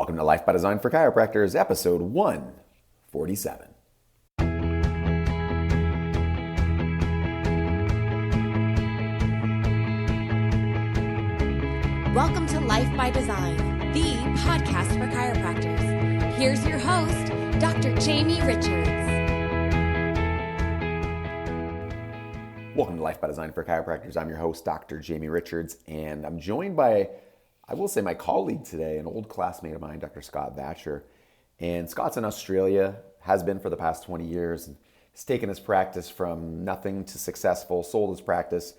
Welcome to Life by Design for Chiropractors, episode 147. Welcome to Life by Design, the podcast for chiropractors. Here's your host, Dr. Jamie Richards. Welcome to Life by Design for Chiropractors. I'm your host, Dr. Jamie Richards, and I'm joined by, I will say, my colleague today, an old classmate of mine, Dr. Scott Vatcher. And Scott's in Australia, has been for the past 20 years, and has taken his practice from nothing to successful, sold his practice,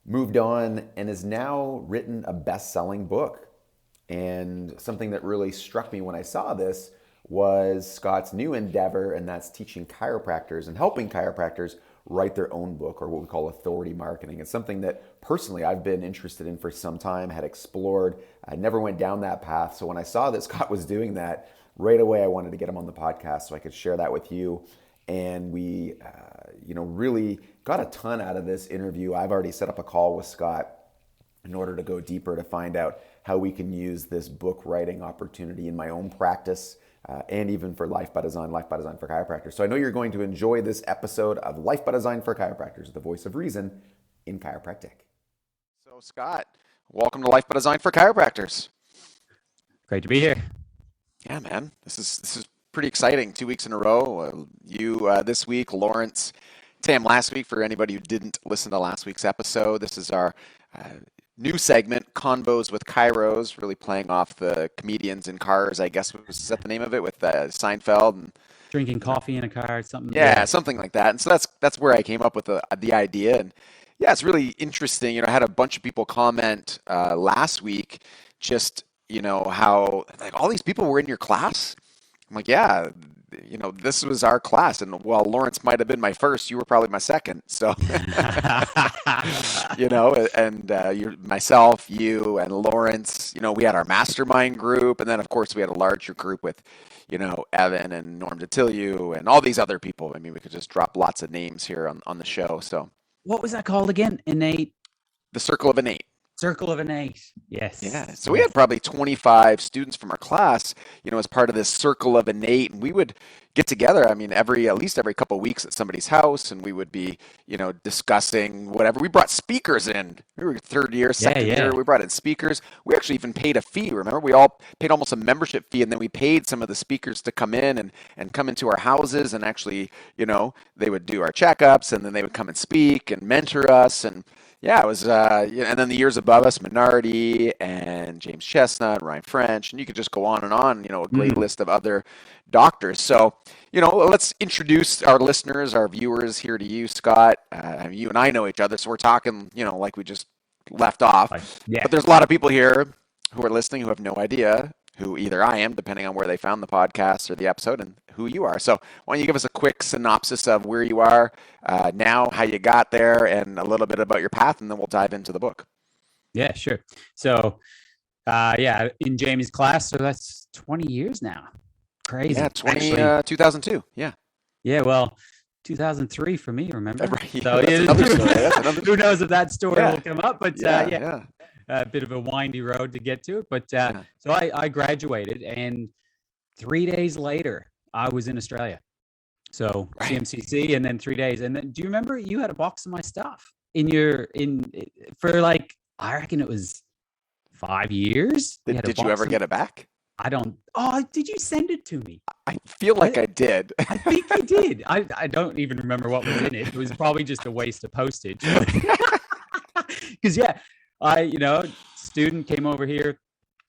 moved on, and has now written a best-selling book. And something that really struck me when I saw this was Scott's new endeavor, and that's teaching chiropractors and helping chiropractors write their own book, or what we call authority marketing. It's something that personally I've been interested in for some time, had explored. I never went down that path. So when I saw that Scott was doing that, right away I wanted to get him on the podcast so I could share that with you. And we, really got a ton out of this interview. I've already set up a call with Scott in order to go deeper to find out how we can use this book writing opportunity in my own practice and even for Life by Design for Chiropractors. So I know you're going to enjoy this episode of Life by Design for Chiropractors, the voice of reason in chiropractic. So Scott, welcome to Life by Design for Chiropractors. Great to be here. Yeah, man, this is pretty exciting. 2 weeks in a row. You this week, Lawrence, Tam last week. For anybody who didn't listen to last week's episode, this is our new segment, Convos with Chiros, really playing off the comedians in cars, I guess was that the name of it, with Seinfeld and drinking coffee in a car or something. Yeah, something like that. And so that's where I came up with the idea. And yeah, it's really interesting. I had a bunch of people comment last week, just how like all these people were in your class. I'm like, yeah, this was our class. And while Lawrence might have been my first, you were probably my second. So, myself, you, and Lawrence, we had our mastermind group. And then, of course, we had a larger group with, Evan and Norm Detillieu and all these other people. I mean, we could just drop lots of names here on the show. So, what was that called again? Innate? The Circle of Innate. Circle of Innate. Yes. Yeah. So we had probably 25 students from our class, as part of this Circle of Innate, and we would get together. I mean, at least every couple of weeks at somebody's house, and we would be, discussing whatever. We brought speakers in. We were third year, second year. We brought in speakers. We actually even paid a fee. Remember, we all paid almost a membership fee, and then we paid some of the speakers to come in and come into our houses, and actually, they would do our checkups, and then they would come and speak and mentor us. And yeah, it was, and then the years above us, Minardi and James Chestnut, Ryan French, and you could just go on and on, a great list of other doctors. So, let's introduce our listeners, our viewers here to you, Scott. You and I know each other, so we're talking, like we just left off. Yeah. But there's a lot of people here who are listening who have no idea who either I am, depending on where they found the podcast or the episode, and who you are. So why don't you give us a quick synopsis of where you are now, how you got there, and a little bit about your path, and then we'll dive into the book. Yeah, sure. So, in Jamie's class, so that's 20 years now. Crazy. Yeah, 2002. Yeah. Yeah, well, 2003 for me, remember? Right. So, That's another story. Who knows if that story will come up, but yeah. A bit of a windy road to get to it. But so I graduated, and 3 days later, I was in Australia. So CMCC, and then 3 days. And then, do you remember you had a box of my stuff for like, I reckon it was 5 years? Did you ever get it back? I don't. Oh, did you send it to me? I feel like I did. I think I did. I don't even remember what was in it. It was probably just a waste of postage. Because student came over here,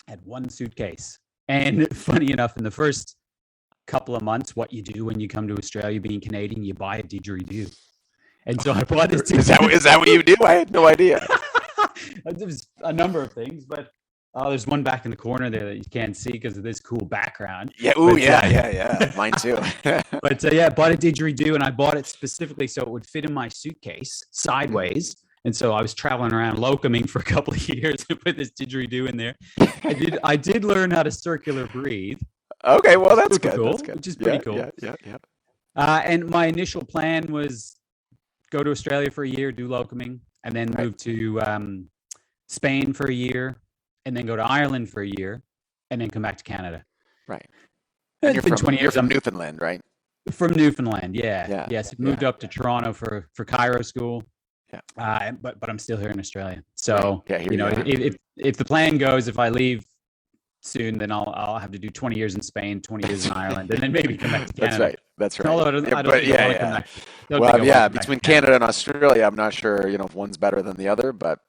had one suitcase. And funny enough, in the first couple of months, what you do when you come to Australia being Canadian, you buy a didgeridoo. And so I bought this. Is that what you do? I had no idea. There's a number of things, but there's one back in the corner there that you can't see because of this cool background. Yeah. Ooh, yeah. Mine too. But bought a didgeridoo, and I bought it specifically so it would fit in my suitcase sideways. And so I was traveling around locuming for a couple of years to put this didgeridoo in there. I did learn how to circular breathe. Okay, well, that's good. Cool, that's good. Which is pretty cool. Yeah. And my initial plan was go to Australia for a year, do locuming, and then move to Spain for a year, and then go to Ireland for a year, and then come back to Canada. Right. And It's been 20 you're years. from I'm Newfoundland, right? from Newfoundland. Yeah. Yeah. Yes. Moved Yeah. up to Toronto for Chiro school. Yeah. But I'm still here in Australia. Right. So, Yeah, here you are. if the plan goes, if I leave soon, then I'll have to do 20 years in Spain, 20 years in Ireland, and then maybe come back to Canada. That's right. Although I don't think I want to come back. Well, between Canada and Australia, I'm not sure, if one's better than the other, but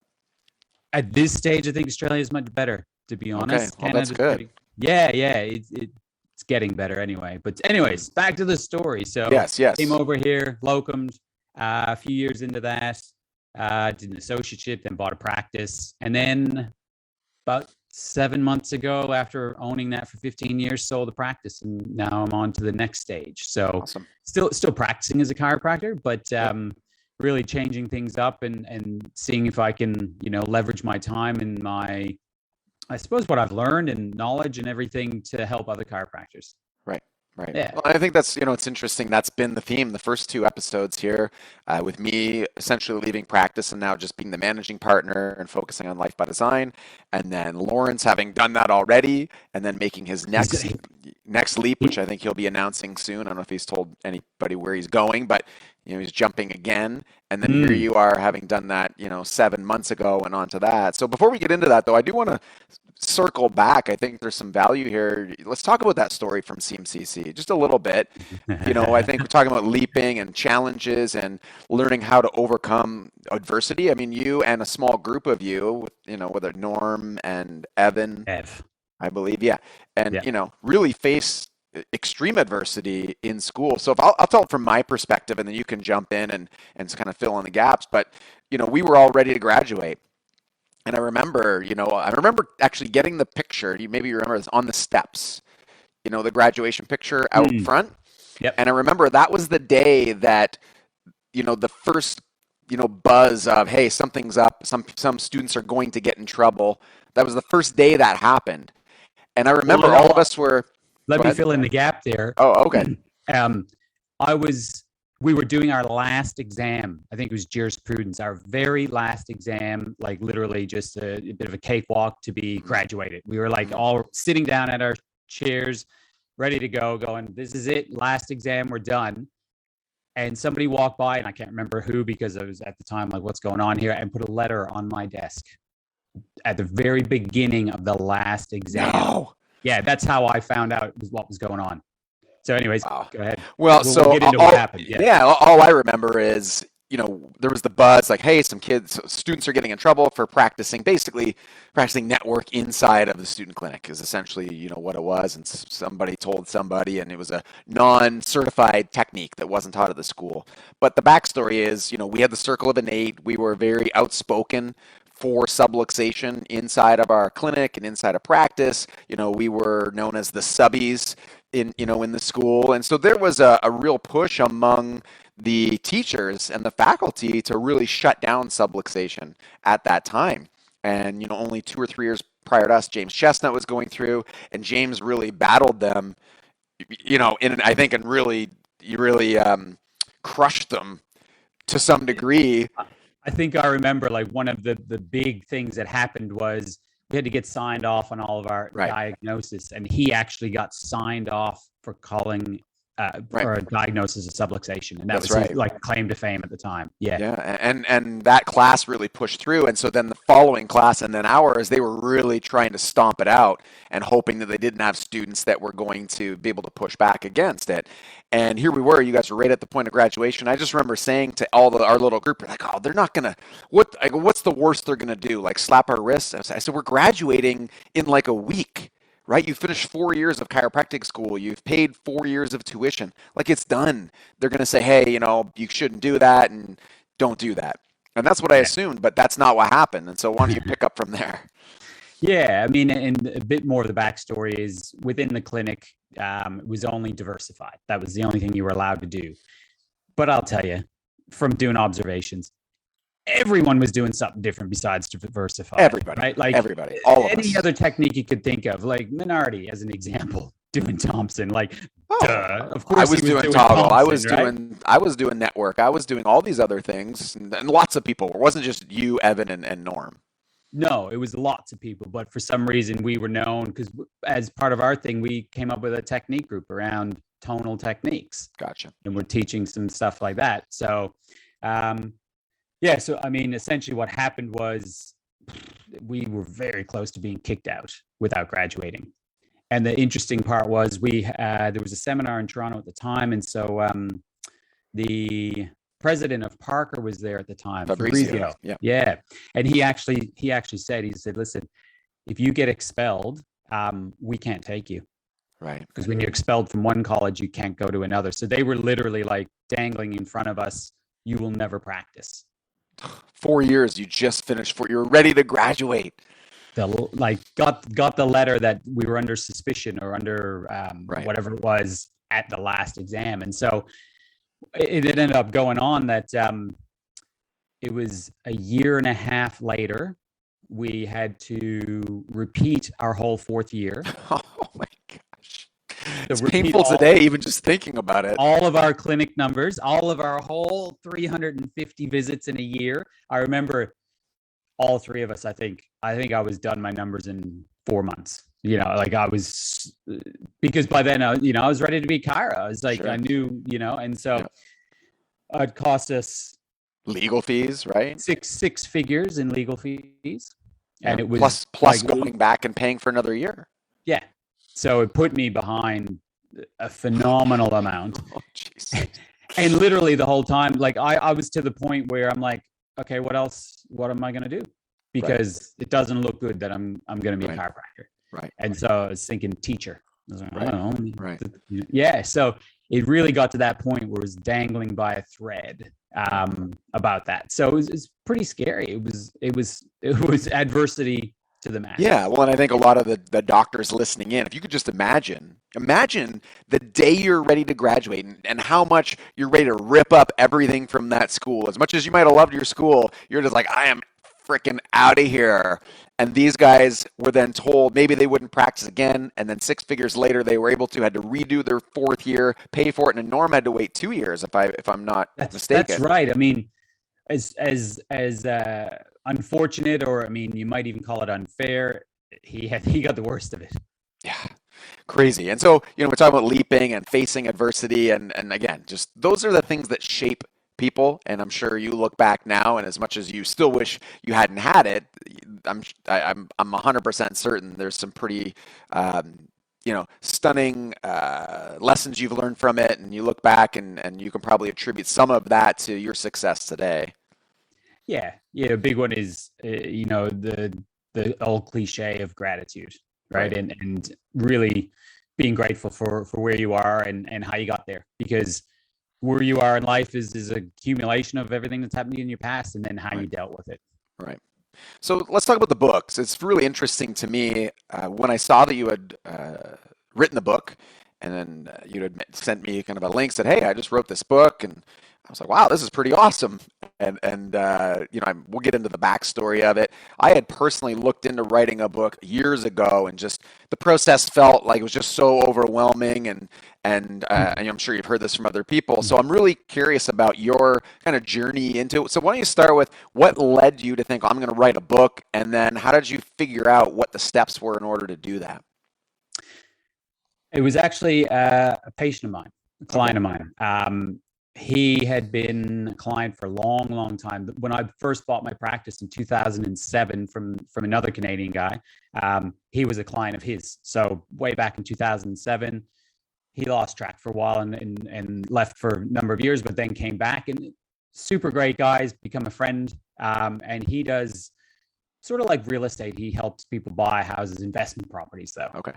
At this stage, I think Australia is much better, to be honest. well, that's good. Yeah, it's getting better anyway. But anyways, back to the story. So yes. came over here, locumed, a few years into that, did an associateship, then bought a practice. And then about 7 months ago, after owning that for 15 years, sold the practice. And now I'm on to the next stage. So Awesome. still practicing as a chiropractor, but really changing things up and seeing if I can, leverage my time and I suppose what I've learned and knowledge and everything to help other chiropractors. Right. Yeah. Well, I think that's, it's interesting. That's been the theme, the first 2 episodes here, with me essentially leaving practice and now just being the managing partner and focusing on Life by Design. And then Lawrence having done that already and then making his next leap, which I think he'll be announcing soon. I don't know if he's told anybody where he's going, but he's jumping again. And then here you are having done that, 7 months ago and on to that. So before we get into that, though, I do want to circle back. I think there's some value here. Let's talk about that story from CMCC just a little bit. I think we're talking about leaping and challenges and learning how to overcome adversity. I mean, you and a small group of you, whether Norm and Evan, I believe, and really face extreme adversity in school. So if I'll tell it from my perspective, and then you can jump in and kind of fill in the gaps. But we were all ready to graduate. And I remember actually getting the picture. Maybe you remember this on the steps, the graduation picture out front. Yep. And I remember that was the day that, the first, buzz of, hey, something's up. Some students are going to get in trouble. That was the first day that happened. And I remember all of us were. Let me fill in the gap there. Oh, okay. We were doing our last exam. I think it was jurisprudence, our very last exam, like literally just a bit of a cakewalk to be graduated. We were like all sitting down at our chairs, ready to go, going, this is it, last exam, we're done. And somebody walked by, and I can't remember who, because I was at the time like, what's going on here, and put a letter on my desk at the very beginning of the last exam. No. Yeah, that's how I found out what was going on. So anyways, Go ahead. Well, we'll get into what happened. All I remember is, there was the buzz like, hey, students are getting in trouble for practicing network inside of the student clinic is essentially, what it was. And somebody told somebody, and it was a non-certified technique that wasn't taught at the school. But the backstory is, we had the circle of innate. We were very outspoken for subluxation inside of our clinic and inside of practice. We were known as the subbies in the school. And so there was a real push among the teachers and the faculty to really shut down subluxation at that time. And, only 2 or 3 years prior to us, James Chestnut was going through, and James really battled them, and really crushed them to some degree. I think I remember like one of the big things that happened was we had to get signed off on all of our diagnosis, and he actually got signed off for calling for a diagnosis of subluxation, and that was his, like, claim to fame at the time. And that class really pushed through, and so then the following class and then ours, they were really trying to stomp it out and hoping that they didn't have students that were going to be able to push back against it. And here we were, you guys were right at the point of graduation. I just remember saying to our little group, we're like, oh, they're not gonna, what's the worst they're gonna do? Like slap our wrists? I said, we're graduating in like a week. Right? You finished 4 years of chiropractic school. You've paid 4 years of tuition. Like, it's done. They're going to say, hey, you shouldn't do that, and don't do that. And that's what I assumed, but that's not what happened. And so why don't you pick up from there? Yeah, I mean, and a bit more of the backstory is within the clinic, it was only diversified. That was the only thing you were allowed to do. But I'll tell you, from doing observations, everyone was doing something different besides diversify. Everybody, right? Like everybody, all of any us. Other technique you could think of, like Minardi as an example, doing Thompson. Like, duh. Of course, I was doing toggle. Thompson, I was doing network. I was doing all these other things, and lots of people. It wasn't just you, Evan, and Norm. No, it was lots of people, but for some reason we were known because as part of our thing, we came up with a technique group around tonal techniques. Gotcha. And we're teaching some stuff like that. So, yeah. So, I mean, essentially what happened was we were very close to being kicked out without graduating. And the interesting part was there was a seminar in Toronto at the time. And so the president of Parker was there at the time. Fabrizio. Yeah. And he actually said, listen, if you get expelled, we can't take you. Right. Because when you're expelled from one college, you can't go to another. So they were literally like dangling in front of us. You will never practice. 4 years, you just finished you're ready to graduate. Got the letter that we were under suspicion or under whatever it was at the last exam. And so it ended up going on that it was a year and a half later, we had to repeat our whole fourth year. Oh my gosh. It's painful today, even just thinking about it. All of our clinic numbers, all of our whole 350 visits in a year. I remember all three of us, I think I was done my numbers in 4 months. Like I was, because by then, I was ready to be chiro. I was like, sure. I knew, and so it cost us legal fees, right? Six figures in legal fees. And it was plus like, going back and paying for another year. Yeah. So it put me behind a phenomenal amount. Oh, jeez. And literally the whole time, like I was to the point where I'm like, okay, what am I going to do? Because it doesn't look good that I'm going to be a chiropractor. Right. And so I was thinking teacher. I was like, I don't know. Right. Yeah. So it really got to that point where it was dangling by a thread about that. So it was pretty scary. It was adversity to the max. Yeah. Well, and I think a lot of the doctors listening in, if you could just imagine the day you're ready to graduate and how much you're ready to rip up everything from that school. As much as you might have loved your school, you're just like, I am freaking out of here. And these guys were then told maybe they wouldn't practice again, and then 6 figures later they were able to had to redo their fourth year, pay for it, and Norm had to wait 2 years if I'm not mistaken. That's right. I mean, as unfortunate, or I mean, you might even call it unfair. He got the worst of it. Yeah, crazy. And so we're talking about leaping and facing adversity, and again, just those are the things that shape people. And I'm sure you look back now, and as much as you still wish you hadn't had it, I'm 100% certain there's some pretty stunning lessons you've learned from it, and you look back and you can probably attribute some of that to your success today. Yeah, a big one is the old cliche of gratitude, right? And really being grateful for where you are and how you got there, because where you are in life is a accumulation of everything that's happened to you in your past, and then how you dealt with it. Right. So let's talk about the books. It's really interesting to me when I saw that you had written the book, and then you had sent me kind of a link, said, "Hey, I just wrote this book," and I was like, "Wow, this is pretty awesome." And we'll get into the backstory of it. I had personally looked into writing a book years ago, and just the process felt like it was just so overwhelming, and I'm sure you've heard this from other people. So I'm really curious about your kind of journey into it. So why don't you start with what led you to think, I'm going to write a book, and then how did you figure out what the steps were in order to do that? It was actually a patient of mine, a client of mine. He had been a client for a long, long time. When I first bought my practice in 2007 from another Canadian guy, he was a client of his. So way back in 2007, he lost track for a while and left for a number of years, but then came back, and super great guys, become a friend. And he does sort of like real estate. He helps people buy houses, investment properties though. Okay.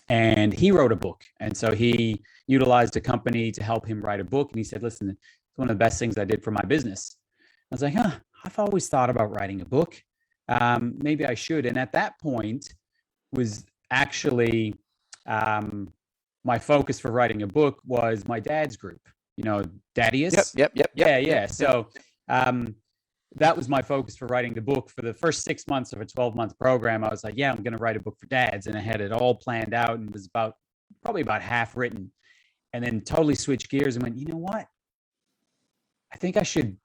And he wrote a book. And so he utilized a company to help him write a book. And he said, listen, it's one of the best things I did for my business. I was like, I've always thought about writing a book. Maybe I should. And at that point was actually my focus for writing a book was my dad's group, Daddius. Yep. Yeah. So that was my focus for writing the book. For the first 6 months of a 12-month program, I was like, I'm going to write a book for dads. And I had it all planned out and was probably about half written, and then totally switched gears and went, you know what? I think I should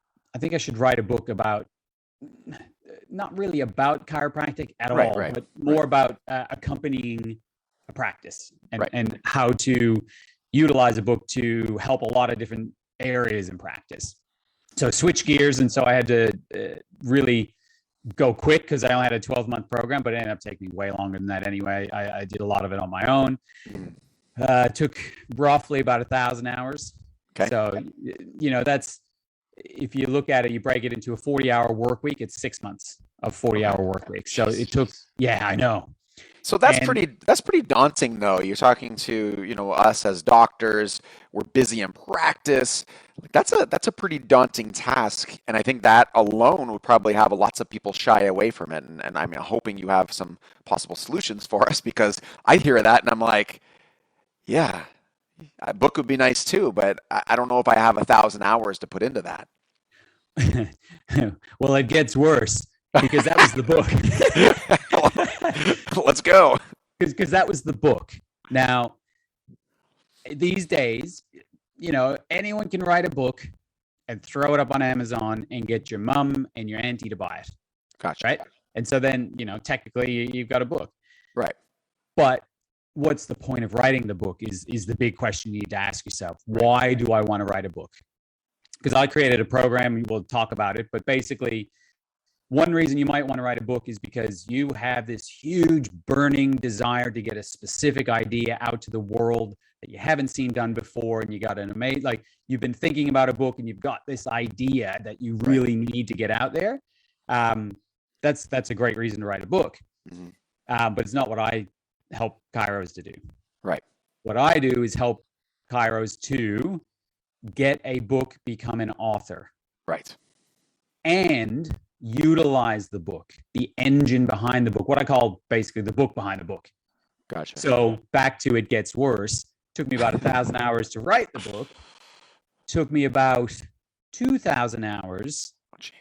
write a book about not really about chiropractic at Right, all, right, but more about accompanying a practice and, Right. and how to utilize a book to help a lot of different areas in practice. So switch gears. And so I had to really go quick because I only had a 12-month program, but it ended up taking me way longer than that anyway. I did a lot of it on my own. Took roughly about 1,000 hours. Okay. So, that's, if you look at it, you break it into a 40-hour work week, it's 6 months of 40-hour work week. So it took, I know. So that's pretty daunting, though. You're talking to, us as doctors. We're busy in practice. That's a pretty daunting task, and I think that alone would probably have lots of people shy away from it. And I'm hoping you have some possible solutions for us, because I hear that and I'm like, yeah, a book would be nice too, but I don't know if I have 1,000 hours to put into that. Well, it gets worse, because that was the book. Let's go. Because that was the book. Now, these days, anyone can write a book and throw it up on Amazon and get your mom and your auntie to buy it. Gotcha. Right. And so then, technically you've got a book. Right. But what's the point of writing the book is the big question you need to ask yourself. Why do I want to write a book? Because I created a program, we'll talk about it, but basically one reason you might want to write a book is because you have this huge burning desire to get a specific idea out to the world that you haven't seen done before. And you got an amazing, like, you've been thinking about a book and you've got this idea that you really need to get out there. That's a great reason to write a book. But it's not what I help chiros to do. Right. What I do is help chiros to get a book, become an author. Right. And utilize the book, the engine behind the book, what I call basically the book behind the book. Gotcha. So back to It Gets Worse. Took me about 1,000 hours to write the book. Took me about 2,000 hours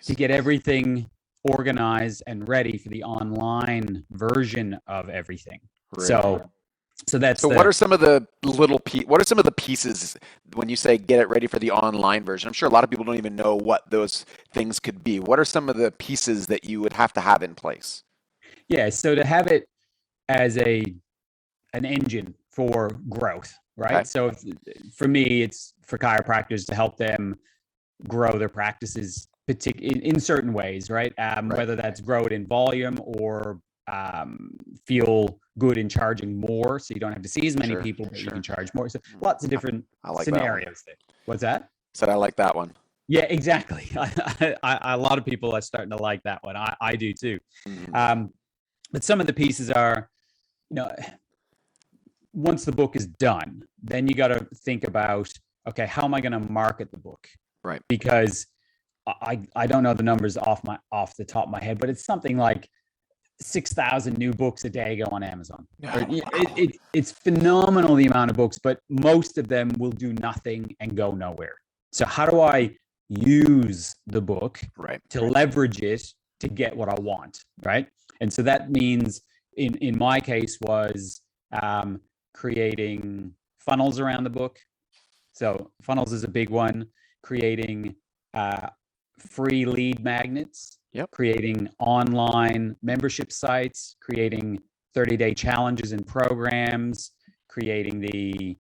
to get everything organized and ready for the online version of everything. Really? So that's what are some of the what are some of the pieces when you say get it ready for the online version? I'm sure a lot of people don't even know what those things could be. What are some of the pieces that you would have to have in place? Yeah, so to have it as an engine for growth, right? Okay. So for me, it's for chiropractors to help them grow their practices in certain ways, right? Whether that's grow it in volume or feel good in charging more, so you don't have to see as many people, but you can charge more. So lots of different scenarios there. What's that? Said I like that one. Yeah, exactly. A lot of people are starting to like that one. I do too. But some of the pieces are, once the book is done, then you got to think about, okay, how am I going to market the book? Right. Because I don't know the numbers off the top of my head, but it's something like 6,000 new books a day go on Amazon. It's phenomenal, the amount of books, but most of them will do nothing and go nowhere. So how do I use the book to leverage it to get what I want, right? And so that means, in my case, was creating funnels around the book. So funnels is a big one. Creating free lead magnets. Yep. Creating online membership sites, creating 30-day challenges and programs, creating the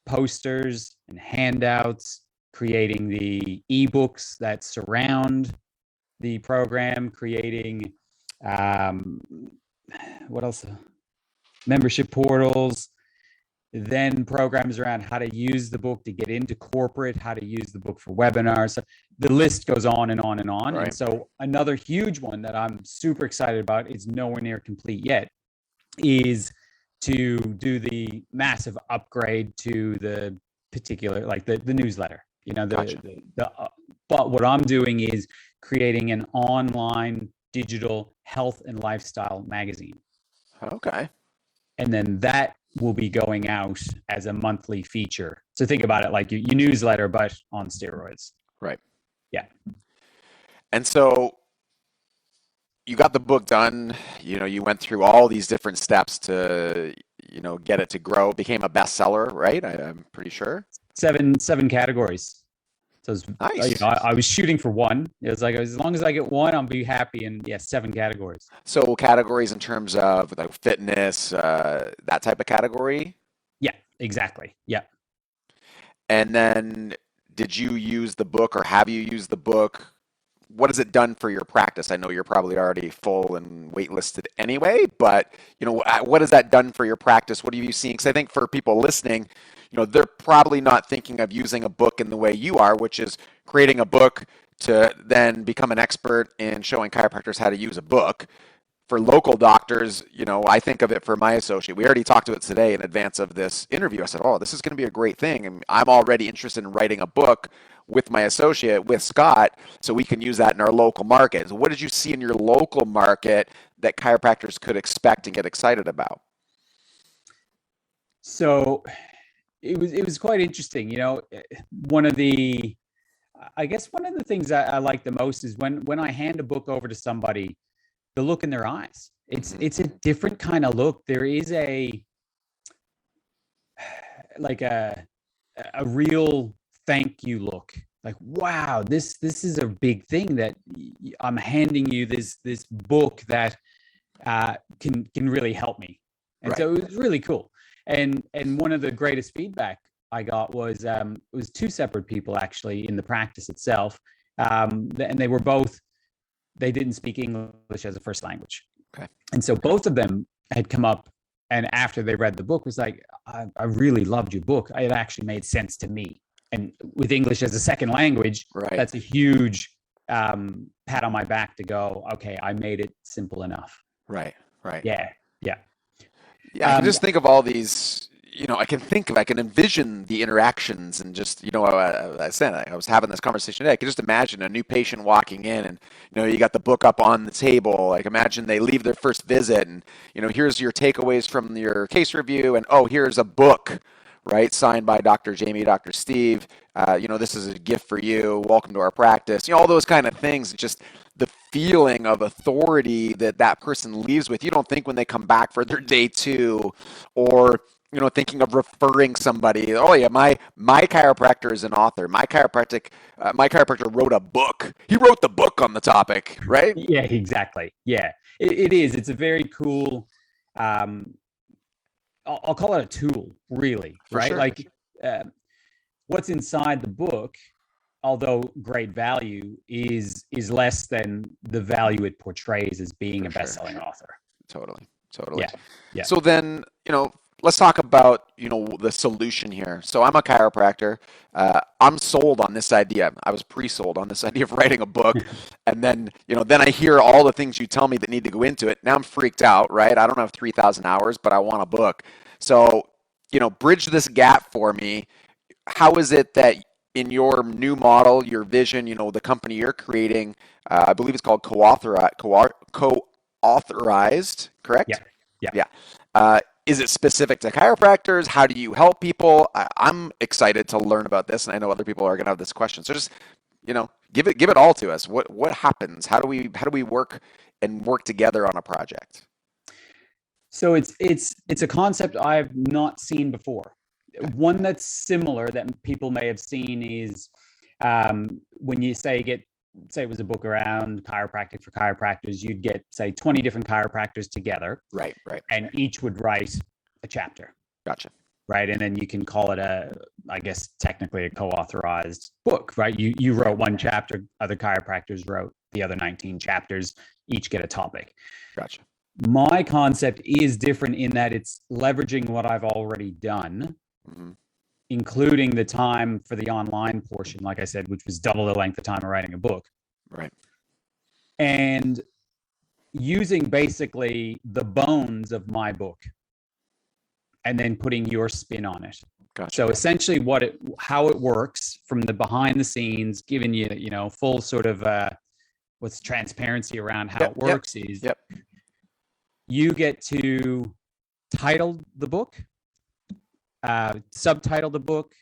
posters and handouts, creating the ebooks that surround the program, creating what else? Membership portals, then programs around how to use the book to get into corporate, how to use the book for webinars. So the list goes on and on and on. Right. And so another huge one that I'm super excited about, is nowhere near complete yet, is to do the massive upgrade to the particular, like the newsletter. But what I'm doing is creating an online digital health and lifestyle magazine. Okay. And then that will be going out as a monthly feature. So think about it like your newsletter, but on steroids. Right. Yeah. And so you got the book done, you went through all these different steps to, get it to grow. It became a bestseller, right? I'm pretty sure. Seven categories. So it's, Nice. I was shooting for one. It was like, as long as I get one, I'll be happy. And yeah, 7 categories. So categories in terms of like fitness, that type of category. Yeah, exactly. Yeah. And then did you use the book or have you used the book? What has it done for your practice? I know you're probably already full and waitlisted anyway, but what has that done for your practice? What have you seen? Because I think for people listening, they're probably not thinking of using a book in the way you are, which is creating a book to then become an expert in showing chiropractors how to use a book. For local doctors, I think of it for my associate. We already talked to it today in advance of this interview. I said, oh, this is going to be a great thing. And I'm already interested in writing a book with my associate, with Scott, so we can use that in our local market. So what did you see in your local market that chiropractors could expect and get excited about? So it was quite interesting. I guess one of the things that I like the most is when I hand a book over to somebody, the look in their eyes. It's a different kind of look. There is a real thank you look. Like, wow, this is a big thing that I'm handing you this book that can really help me. And so it was really cool. And one of the greatest feedback I got was it was 2 separate people actually in the practice itself. And they didn't speak English as a first language. Okay. And so both of them had come up, and after they read the book was like, I really loved your book. It actually made sense to me. And with English as a second language, that's a huge pat on my back to go, okay, I made it simple enough. Right. Yeah. I can just think of all these, I can envision the interactions and just, I said, I was having this conversation today. I can just imagine a new patient walking in and, you got the book up on the table. Like imagine they leave their first visit and, here's your takeaways from your case review and, oh, here's a book, right? Signed by Dr. Jamie, Dr. Steve. This is a gift for you. Welcome to our practice. All those kind of things. Just the feeling of authority that person leaves with. You don't think when they come back for their day 2 or, thinking of referring somebody. Oh yeah, my chiropractor is an author. My chiropractor wrote a book. He wrote the book on the topic, right? Yeah, exactly. Yeah, it is. It's a very cool. I'll call it a tool, really, right? Sure. Like what's inside the book, although great value, is less than the value it portrays as being a best-selling author. Totally. Yeah. So then, let's talk about, the solution here. So I'm a chiropractor. I'm sold on this idea. I was pre-sold on this idea of writing a book. And then, then I hear all the things you tell me that need to go into it. Now I'm freaked out, right? I don't have 3,000 hours, but I want a book. So, bridge this gap for me. How is it that in your new model, your vision, the company you're creating, I believe it's called co-authorized, correct? Yeah. Is it specific to chiropractors? How do you help people? I'm excited to learn about this, and I know other people are going to have this question. So just, give it all to us. What happens? How do we work together on a project? So it's a concept I've not seen before. Okay. One that's similar that people may have seen is when you say it was a book around chiropractic for chiropractors, you'd get, say, 20 different chiropractors together. Right. And each would write a chapter. Gotcha. Right. And then you can call it I guess, technically a co-authorized book, right? You wrote one chapter, other chiropractors wrote the other 19 chapters, each get a topic. Gotcha. My concept is different in that it's leveraging what I've already done, including the time for the online portion, like I said, which was double the length of time of writing a book. Right. And using basically the bones of my book and then putting your spin on it. Gotcha. So essentially how it works from the behind the scenes, giving you, full sort of what's transparency around how it works is you get to title the book, subtitle the book,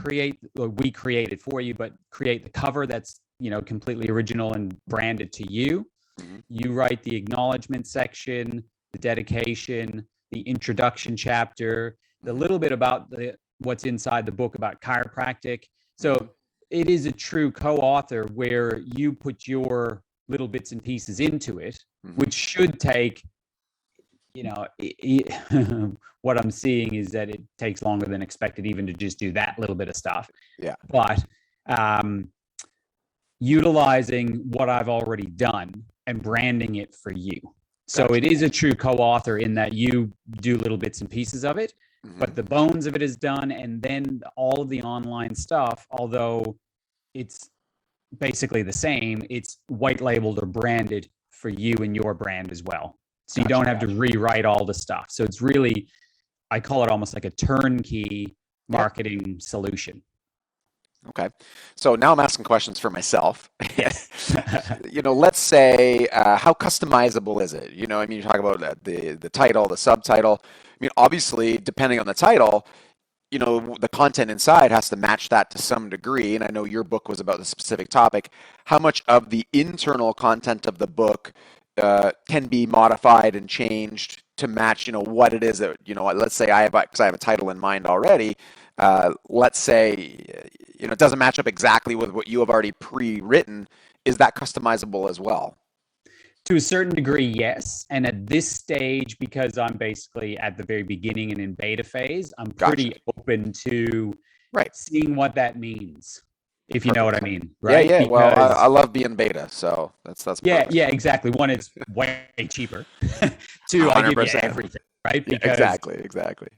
we create it for you, but create the cover that's, completely original and branded to you. Mm-hmm. You write the acknowledgement section, the dedication, the introduction chapter, the little bit about what's inside the book about chiropractic. So it is a true co-author where you put your little bits and pieces into it, which should take, what I'm seeing is that it takes longer than expected even to just do that little bit of stuff. Yeah. But utilizing what I've already done and branding it for you. So it is a true co-author in that you do little bits and pieces of it, but the bones of it is done. And then all of the online stuff, although it's basically the same, it's white labeled or branded for you and your brand as well. So you don't have to rewrite all the stuff. So it's really, I call it almost like a turnkey marketing solution. Okay. So now I'm asking questions for myself. Yes. Let's say, how customizable is it? You talk about the title, the subtitle. Obviously, depending on the title, the content inside has to match that to some degree. And I know your book was about the specific topic. How much of the internal content of the book can be modified and changed to match, what it is that, let's say because I have a title in mind already. Let's say, it doesn't match up exactly with what you have already pre-written. Is that customizable as well? To a certain degree, yes. And at this stage, because I'm basically at the very beginning and in beta phase, I'm pretty open to seeing what that means, if you know what I mean. Right? Yeah. Well, I love being beta, so that's yeah, exactly. One, it's way cheaper. Two, 100%. I give you everything, right? Because exactly.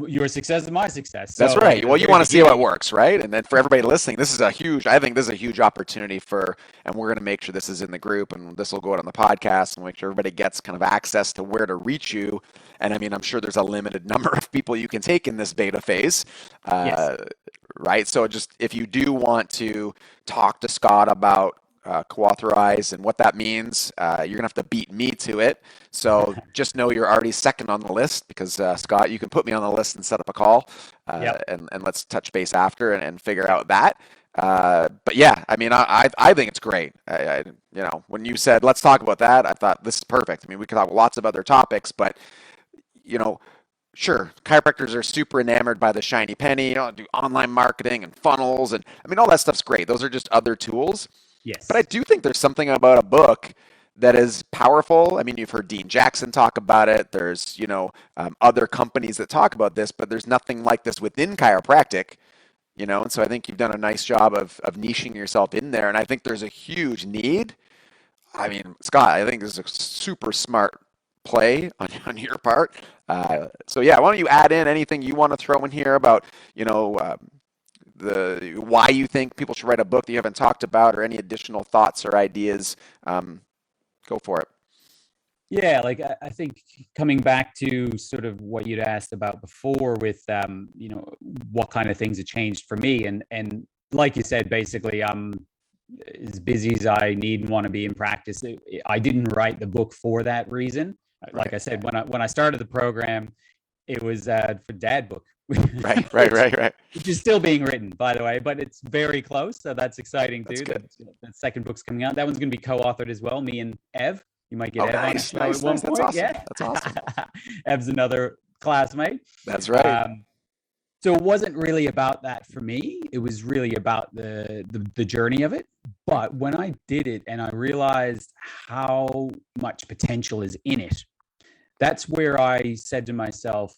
Your success is my success. That's right. Well, you want to see how it works, right? And then for everybody listening, I think this is a huge opportunity and we're going to make sure this is in the group and this will go out on the podcast and make sure everybody gets kind of access to where to reach you. And I'm sure there's a limited number of people you can take in this beta phase. Yes. Right. So just if you do want to talk to Scott about co-authorize and what that means, you're gonna have to beat me to it. So just know you're already second on the list because Scott, you can put me on the list and set up a call, and let's touch base after and figure out that. But yeah, I think it's great. When you said let's talk about that, I thought this is perfect. We could have lots of other topics, but sure, chiropractors are super enamored by the shiny penny. Do online marketing and funnels, and all that stuff's great. Those are just other tools. Yes. But I do think there's something about a book that is powerful. You've heard Dean Jackson talk about it. There's, other companies that talk about this, but there's nothing like this within chiropractic, and so I think you've done a nice job of niching yourself in there. And I think there's a huge need. Scott, I think this is a super smart play on your part. So yeah, why don't you add in anything you want to throw in here about, why you think people should write a book that you haven't talked about, or any additional thoughts or ideas. Go for it. Yeah, I think coming back to sort of what you'd asked about before with what kind of things have changed for me, and like you said, basically I'm as busy as I need and want to be in practice. I didn't write the book for that reason. Like I said, when I started the program, it was for dad book. Right. Which is still being written, by the way, but it's very close. So that's exciting too. The second book's coming out. That one's going to be co-authored as well. Me and Ev. You might get Ev on the show at one point. That's awesome. Yeah, that's awesome. Ev's another classmate. That's right. So it wasn't really about that for me. It was really about the journey of it. But when I did it and I realized how much potential is in it, that's where I said to myself,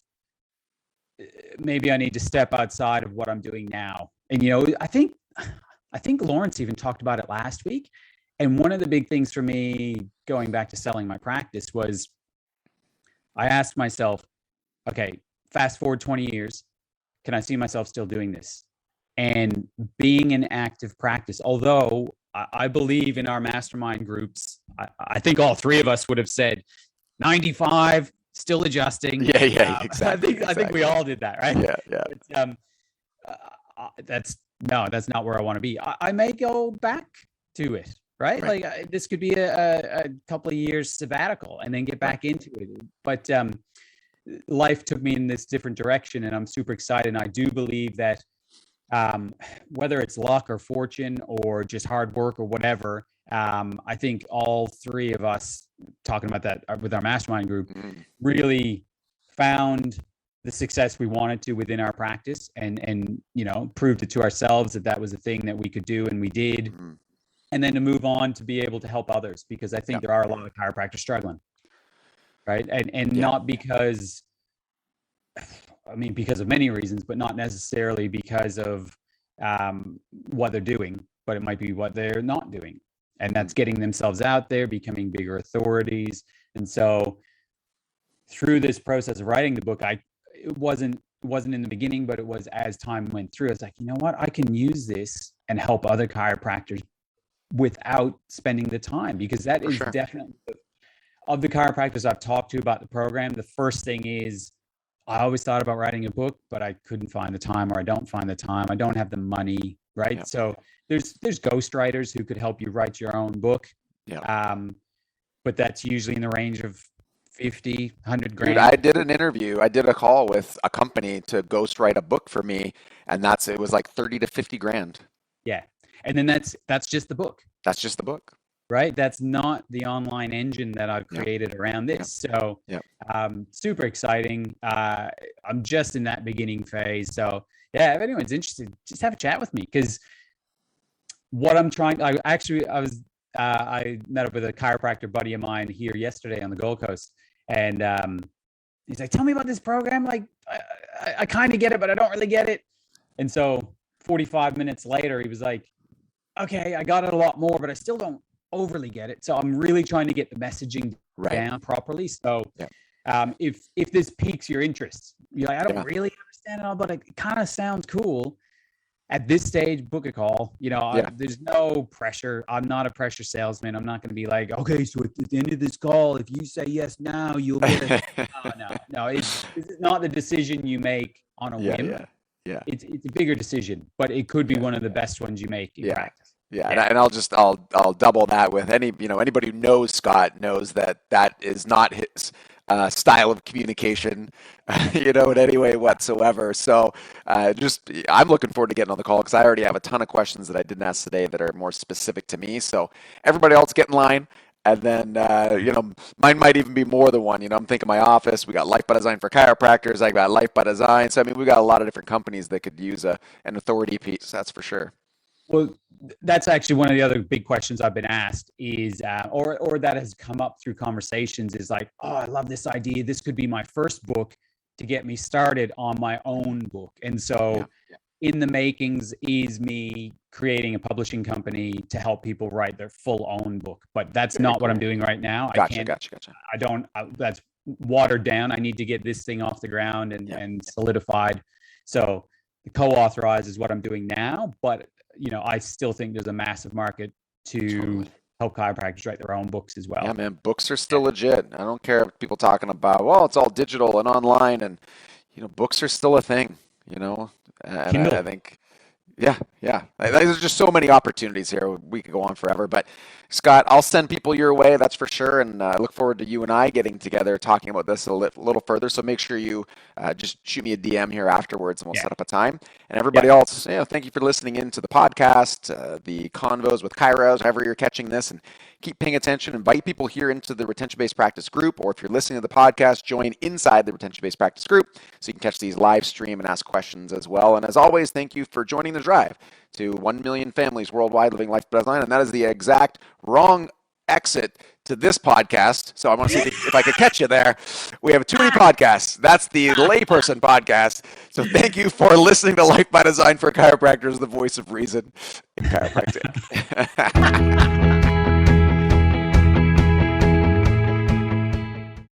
maybe I need to step outside of what I'm doing now. And, I think Lawrence even talked about it last week. And one of the big things for me going back to selling my practice was I asked myself, okay, fast forward 20 years, can I see myself still doing this? And being in active practice, although I believe in our mastermind groups, I think all three of us would have said 95, still adjusting. Yeah, exactly. I think we all did that, right? Yeah. That's not where I want to be. I may go back to it, right? This could be a couple of years sabbatical and then get back into it. But life took me in this different direction, and I'm super excited. And I do believe that whether it's luck or fortune or just hard work or whatever, I think all three of us talking about that with our mastermind group really found the success we wanted to within our practice, and proved it to ourselves that was a thing that we could do, and we did. Mm-hmm. And then to move on to be able to help others, because I think there are a lot of chiropractors struggling, right? And not because, because of many reasons, but not necessarily because of what they're doing, but it might be what they're not doing. And that's getting themselves out there, becoming bigger authorities. And so through this process of writing the book, it wasn't in the beginning, but it was as time went through. It's like, you know what, I can use this and help other chiropractors without spending the time, because that is definitely, of the chiropractors I've talked to about the program, the first thing is, I always thought about writing a book, but I couldn't find the time, or I don't find the time. I don't have the money, right? Yep. So there's ghostwriters who could help you write your own book. Yeah. But that's usually in the range of 50, 100 grand. Dude, I did an interview. I did a call with a company to ghostwrite a book for me, and it was like 30 to 50 grand. Yeah. And then that's just the book. That's just the book. Right? That's not the online engine that I've created around this. So super exciting. I'm just in that beginning phase. So if anyone's interested, just have a chat with me, because what I'm trying, I met up with a chiropractor buddy of mine here yesterday on the Gold Coast, and he's like, tell me about this program. Like, I kind of get it, but I don't really get it. And so 45 minutes later, he was like, okay, I got it a lot more, but I still don't overly get it. So I'm really trying to get the messaging down properly. So if this piques your interest, you're like, I don't really understand it all, but it kind of sounds cool. At this stage, book a call. There's no pressure. I'm not a pressure salesman. I'm not going to be like, okay, so at the end of this call, if you say yes now, you'll get it. No. It's not the decision you make on a whim. Yeah. It's a bigger decision, but it could be one of the best ones you make in practice. Yeah. And I'll double that with anybody who knows Scott knows that is not his style of communication, in any way whatsoever. So I'm looking forward to getting on the call, because I already have a ton of questions that I didn't ask today that are more specific to me. So everybody else get in line. And then, mine might even be more than one. I'm thinking my office, we got Life by Design for chiropractors. I got Life by Design. So, we got a lot of different companies that could use an authority piece. That's for sure. Well, that's actually one of the other big questions I've been asked is, or that has come up through conversations, is like, oh, I love this idea. This could be my first book to get me started on my own book. And so in the makings is me creating a publishing company to help people write their full own book. But that's not what I'm doing right now. Gotcha. That's watered down. I need to get this thing off the ground and solidified. So the co-authorize is what I'm doing now. But, I still think there's a massive market to help chiropractors write their own books as well. Yeah, man, books are still legit. I don't care if people talking about, well, it's all digital and online, and, books are still a thing, and I think, there's just so many opportunities here. We could go on forever, but Scott, I'll send people your way, that's for sure. And I look forward to you and I getting together, talking about this a little further. So make sure you just shoot me a DM here afterwards, and we'll set up a time. And everybody else, thank you for listening in to the podcast, the convos with Kairos, however you're catching this, and keep paying attention. Invite people here into the retention-based practice group, or if you're listening to the podcast, join inside the retention-based practice group so you can catch these live stream and ask questions as well. And as always, thank you for joining the drive to 1 million families worldwide living life by design. And that is the exact wrong exit to this podcast. So I want to see if I could catch you there. We have too many podcasts. That's the layperson podcast. So thank you for listening to Life by Design for Chiropractors, the voice of reason in chiropractic.